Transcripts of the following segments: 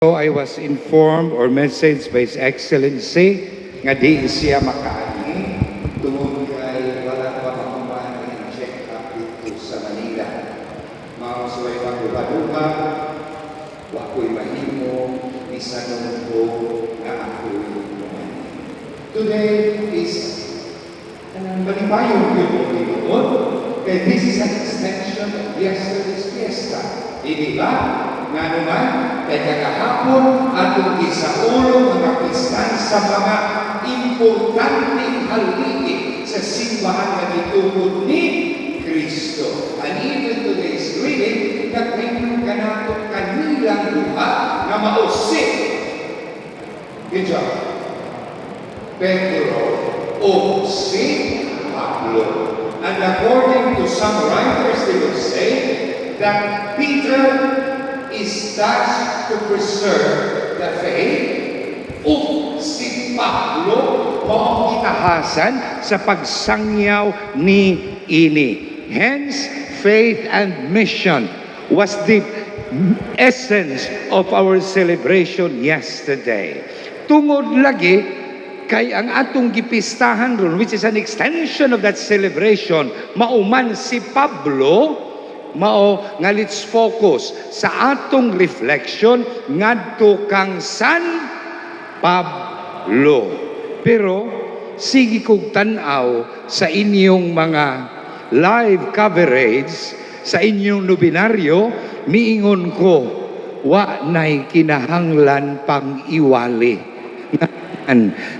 So I was informed or messaged by His Excellency nga di siya makaani tungod kay wala pa makumaan ang check up dito sa Manila. Mga suway pa duba-duba, wako'y mahimo, isa nung ko na ako'y mahimo. Today is balibayong yun po kaya this is an extension of yesterday's fiesta. Di ba? Nga naman, kaya kakahapon atong isaulo mga Kristan sa mga importanteng haligi sa simbahan na gitungod ni Kristo. And even today's reading, nagpinong ka nato kanilang buha na mausip. Good job. Pedro o si Pablo. And according to some writers, they will say that Peter is tasked to preserve the faith o si Pablo ang gitahasan sa pagsangyaw ni ini. Hence, faith and mission was the essence of our celebration yesterday. Tungod lagi kay ang atong gipistahan ron, which is an extension of that celebration, mauman si Pablo, mao nga let's focus sa atong reflection ngadto kang San Pablo. Pero sige kog tan-aw sa inyong mga live coverage sa inyong nobinaryo, miingon ko wa nay kinahanglan pang iwali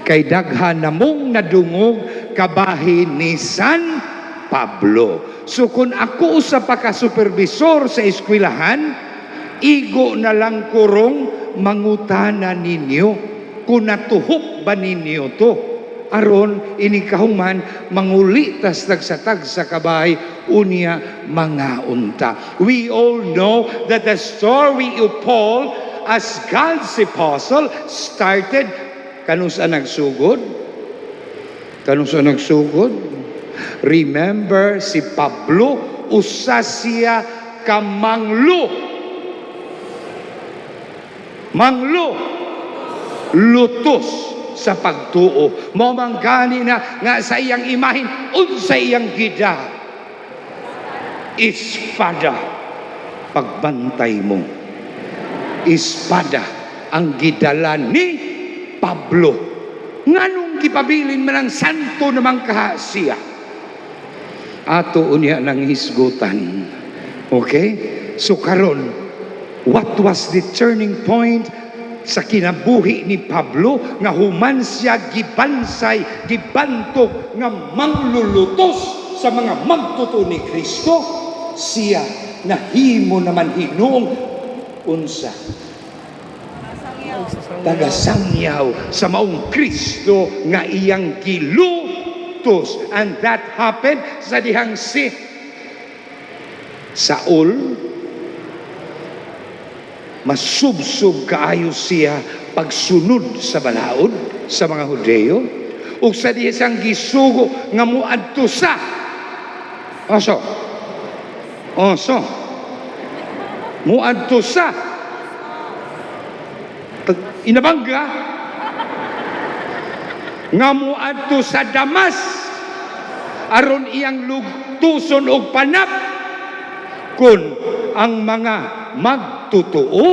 kay daghan namong nadungog kabahin ni San Pablo. So kung ako usa pa ka supervisor sa eskwelahan, igo na lang kurong mangutana ninyo kung natuhok ba ninyo to. Aron inikahuman mangulitas tagsatag sa kabay unya mga unta. We all know that the story of Paul as God's apostle started kanusa nagsugod. Kanusa nagsugod. Remember, si Pablo, usa siya ka manglo. Lutos sa pagtuo. Mamanggani na nga sa iyang imahin, unsa iyang gida. Espada, pagbantay mo. Espada, ang gidala ni Pablo. Nganong gipabilin man ang santo namang kahasiya. Ato unya ng hisgutan. Okay? So karon, what was the turning point sa kinabuhi ni Pablo nga human siya gibansay, gibantog nga manglulutos sa mga magtuto ni Kristo? Siya nahimo naman hinuong unsa? Tagasangyaw sa maong Kristo nga iyang gilutos. And that happened sa dihang si Saul. Masubsub kaayo siya pagsunod sa balaod sa mga Hudeo. O sa dihang gisugo nga muadto sa muadto sa inabangga nga muadto sa Damas aron iyang lugtuson og panap kun ang mga magtutuo.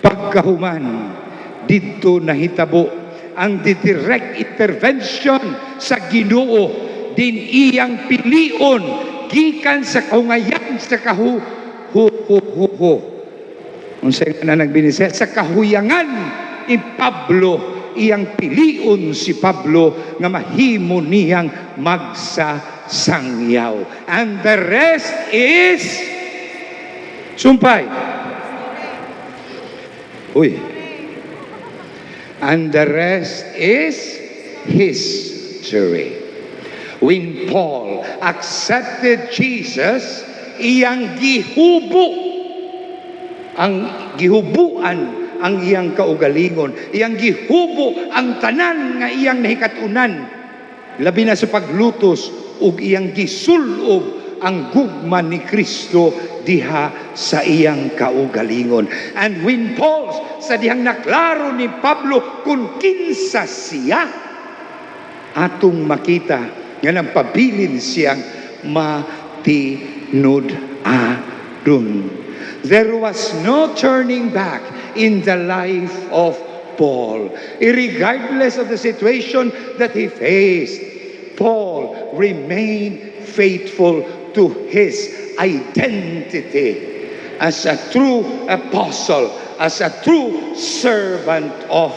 Pagkahuman didto nahitabo ang direct intervention sa Ginoo din iyang pilion gikan sa kahugayan sa unsay na nagbinise sa kahuyangan ni Pablo, iyang pilion si Pablo nga mahimo niyang magsasangyaw. And the rest is sumpay. And the rest is history. When Paul accepted Jesus, iyang gihubuan ang iyang kaugalingon. Iyang gihubo ang tanan nga iyang nahikatunan. Labi na sa paglutos ug iyang gisulob ang gugma ni Kristo diha sa iyang kaugalingon. And when Paul sa dihang naklaro ni Pablo kung kinsa siya, atong makita nga nagpabilin siyang matinud-aron. There was no turning back in the life of Paul. Regardless of the situation that he faced, Paul remained faithful to his identity as a true apostle, as a true servant of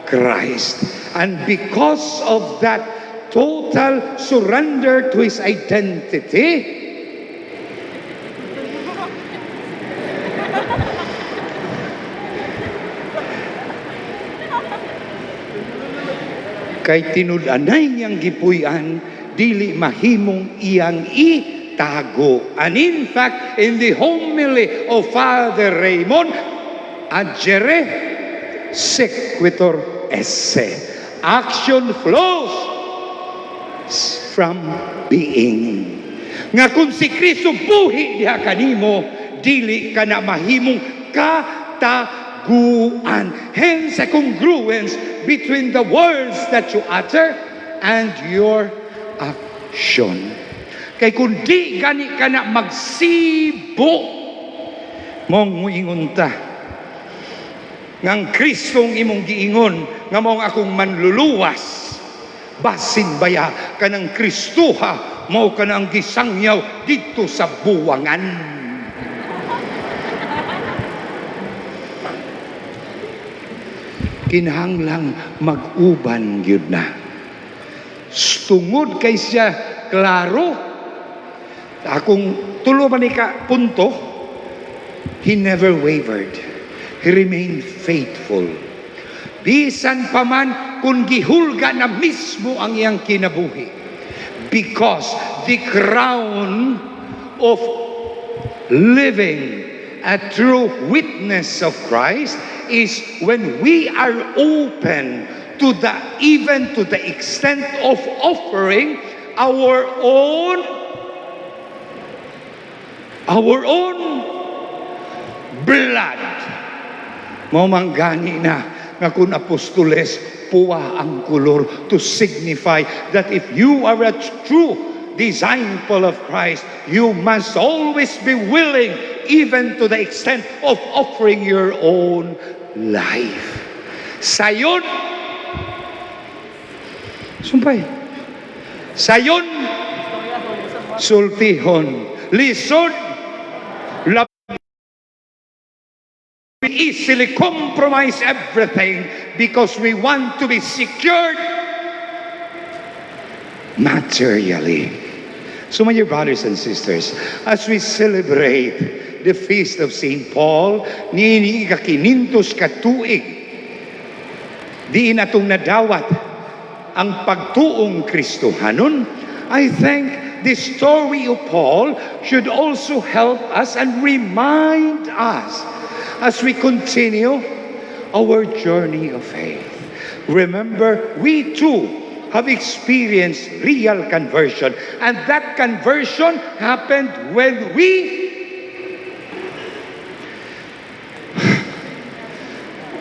Christ. And because of that total surrender to his identity, kay tinud-anay niyang gipuy-an, dili mahimong iyang itago. And in fact, in the homily of Father Raymond, agere sequitur esse. Action flows from being. Nga kung si Kristo buhi diha kanimo, dili ka na mahimong kataguan. Hence a congruence between the words that you utter and your action. Kay kung di gani ka na magsibo, mong muingon ta, ngang Kristong imong giingon, nga mong akong manluluwas, basin baya ka ng Kristuha, mo ka ng gisangyaw dito sa buwangan. Kinahanglang mag-uban yun na. Tungod kay siya, klaro, akong tulo man ka punto, he never wavered. He remained faithful. Bisan pa man kung gihulga na mismo ang iyang kinabuhi. Because the crown of living a true witness of Christ is when we are open to the, even to the extent of offering our own blood. Mamanggani na nga kung apostoles, puwa ang kulor to signify that if you are a true disciple of Christ, you must always be willing, even to the extent of offering your own life. Sayon, sumpay, sayon, sultihon, lisod, we easily compromise everything because we want to be secured materially. So, my dear brothers and sisters, as we celebrate the feast of St. Paul, nini ika-500 katuig, diin atong nadawat ang pagtuong Kristohanon, I think the story of Paul should also help us and remind us as we continue our journey of faith. Remember, we too have experienced real conversion. And that conversion happened when we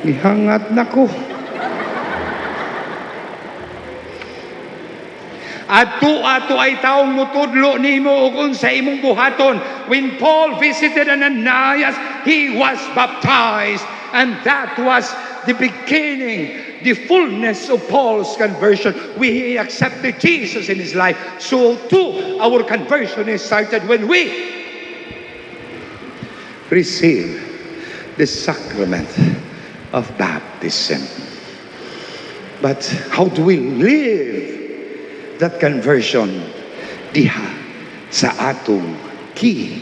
ihangat na ko. Ato ay taong mutudlo nimo ug sa imong buhaton. When Paul visited Ananias, he was baptized, and that was the beginning, the fullness of Paul's conversion. We accepted Jesus in his life. So too, our conversion is started when we receive the sacrament of baptism. But how do we live that conversion diha sa atong kinabuhi?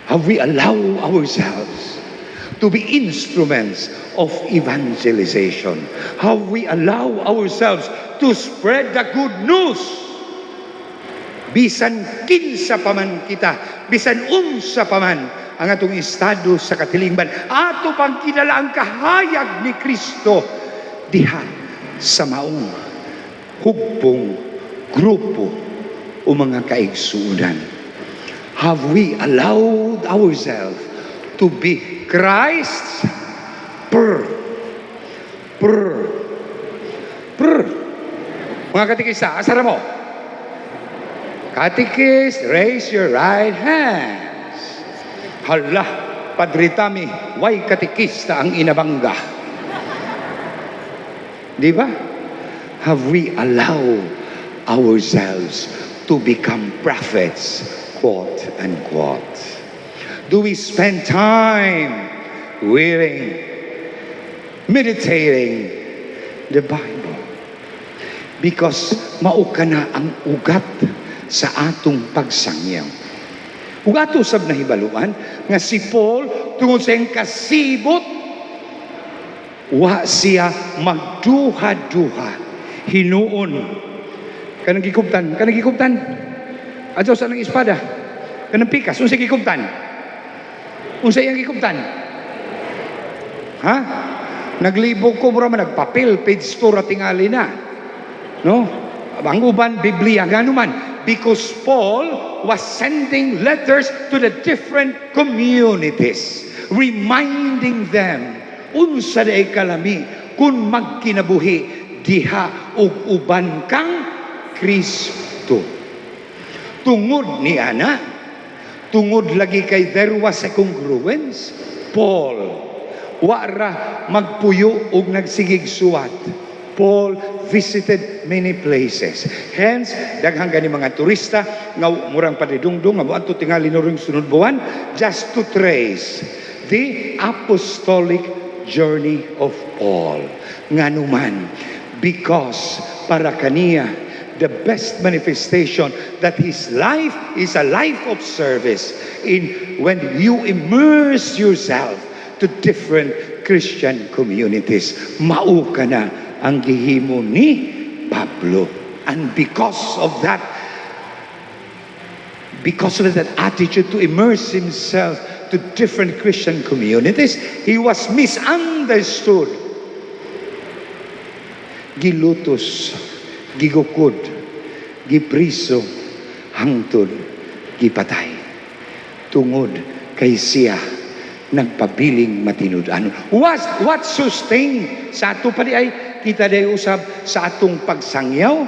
Have we allowed ourselves to be instruments of evangelization? Have we allowed ourselves to spread the good news? Bisan kinsa paman kita, bisan unsa paman ang atong estado sa katilingban, ato pang kilala ang kahayag ni Kristo diha sa maong hugpong grupo o mga kaigsuunan? Have we allowed ourselves to be Christ's Mga katikista, asara mo. Katikist, raise your right hands. Hala, Padre Tami, why katikista ang inabangga? Di ba? Have we allowed ourselves to become prophets, quote unquote? Do we spend time reading, meditating the Bible? Because mauka na ang ugat sa atong pagsangyaw. Ugato sab na hibaluan nga si Paul tungod sa iyang kasibot wa siya magduha-duha hinuon kanang gikubtan adto sa nang espada kanang pikas unsa gikubtan iyang gikubtan ha naglibog ko mura man nagpapel page 2 ra tingali na no ang uban Biblia ganuman because Paul was sending letters to the different communities reminding them unsa day kalami kung magkinabuhi diha og uban kang Kristo. Tungod ni ana, tungod lagi kay there was a congruence. Paul wara magpuyo og nagsigig suwat. Paul visited many places. Hence, daghang gani mga turista nga murang padidungdong nga moadto tingali nuring sunod buwan just to trace the apostolic journey of Paul. Nganuman, because para kaniya, the best manifestation that his life is a life of service in when you immerse yourself to different Christian communities. Mao ka na ang gihimo ni Pablo. And because of that attitude to immerse himself to different Christian communities, he was misunderstood. Gilutos, gigukod, gipriso, hangtod, gipatay. Tungod kay siya nagpabiling matinud-anon. What sustained sa ato pa di ay kita day usab sa atong pagsangyaw,